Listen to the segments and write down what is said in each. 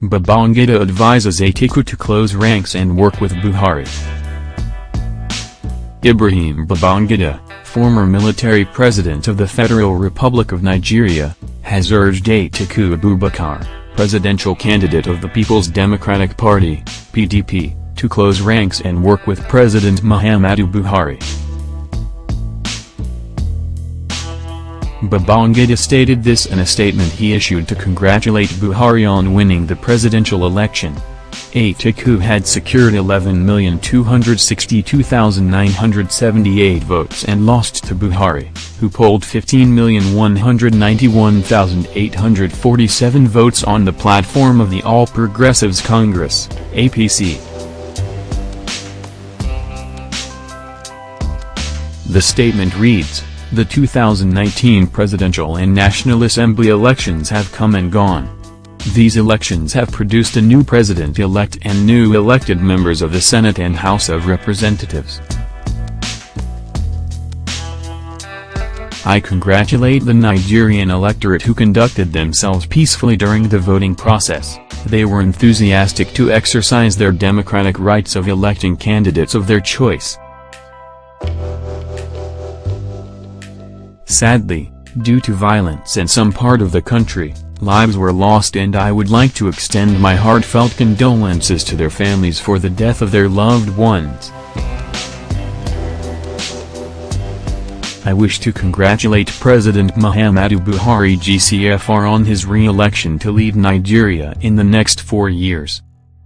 Babangida advises Atiku to close ranks and work with Buhari. Ibrahim Babangida, former military president of the Federal Republic of Nigeria, has urged Atiku Abubakar, presidential candidate of the People's Democratic Party, PDP, to close ranks and work with President Muhammadu Buhari. Babangida stated this in a statement he issued to congratulate Buhari on winning the presidential election. Atiku had secured 11,262,978 votes and lost to Buhari, who polled 15,191,847 votes on the platform of the All Progressives Congress, APC. The statement reads, "The 2019 presidential and National Assembly elections have come and gone. These elections have produced a new president-elect and new elected members of the Senate and House of Representatives. I congratulate the Nigerian electorate who conducted themselves peacefully during the voting process. They were enthusiastic to exercise their democratic rights of electing candidates of their choice. Sadly, due to violence in some part of the country, lives were lost, and I would like to extend my heartfelt condolences to their families for the death of their loved ones. I wish to congratulate President Muhammadu Buhari GCFR on his re-election to lead Nigeria in the next 4 years.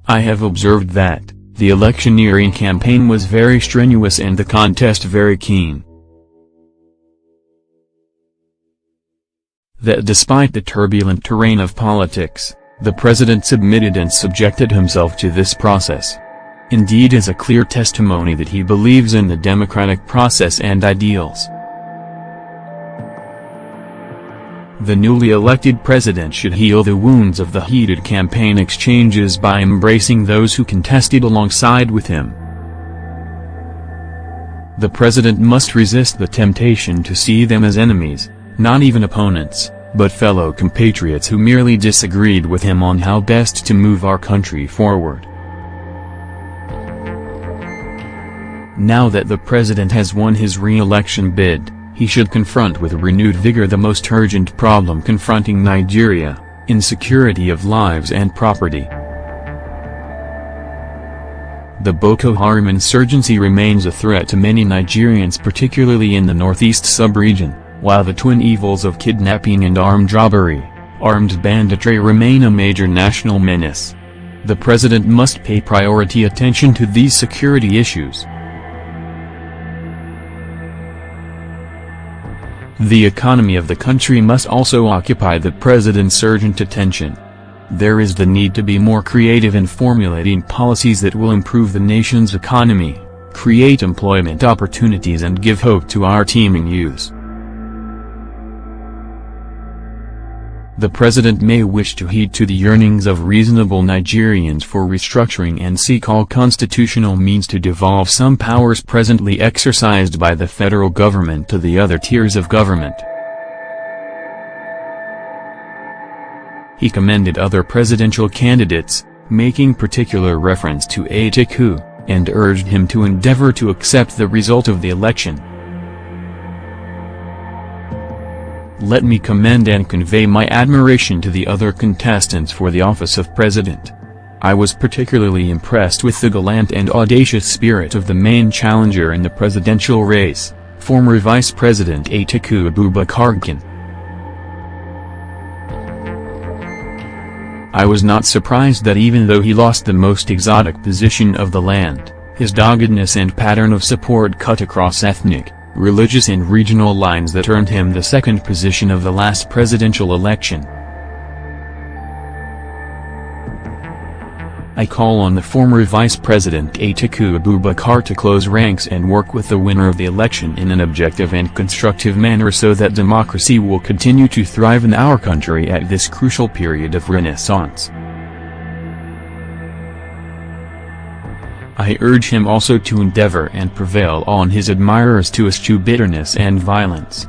I have observed that the electioneering campaign was very strenuous and the contest very keen. That despite the turbulent terrain of politics, the president submitted and subjected himself to this process. Indeed is a clear testimony that he believes in the democratic process and ideals. The newly elected president should heal the wounds of the heated campaign exchanges by embracing those who contested alongside with him. The president must resist the temptation to see them as enemies, not even opponents, but fellow compatriots who merely disagreed with him on how best to move our country forward. Now that the president has won his re-election bid, he should confront with renewed vigor the most urgent problem confronting Nigeria: insecurity of lives and property. The Boko Haram insurgency remains a threat to many Nigerians, particularly in the northeast sub-region, while the twin evils of kidnapping and armed robbery, armed banditry remain a major national menace. The president must pay priority attention to these security issues. The economy of the country must also occupy the president's urgent attention. There is the need to be more creative in formulating policies that will improve the nation's economy, create employment opportunities and give hope to our teeming youth. The president may wish to heed to the yearnings of reasonable Nigerians for restructuring and seek all constitutional means to devolve some powers presently exercised by the federal government to the other tiers of government. He commended other presidential candidates, making particular reference to Atiku, and urged him to endeavor to accept the result of the election. Let me commend and convey my admiration to the other contestants for the office of president. I was particularly impressed with the gallant and audacious spirit of the main challenger in the presidential race, former Vice President Atiku Abubakar. I was not surprised that even though he lost the most exotic position of the land, his doggedness and pattern of support cut across ethnic, religious and regional lines that earned him the second position of the last presidential election. I call on the former Vice President Atiku Abubakar to close ranks and work with the winner of the election in an objective and constructive manner so that democracy will continue to thrive in our country at this crucial period of renaissance. I urge him also to endeavor and prevail on his admirers to eschew bitterness and violence.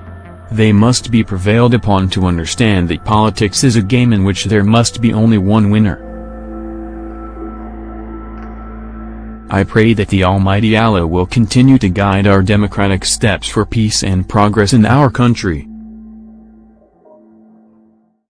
They must be prevailed upon to understand that politics is a game in which there must be only one winner. I pray that the Almighty Allah will continue to guide our democratic steps for peace and progress in our country.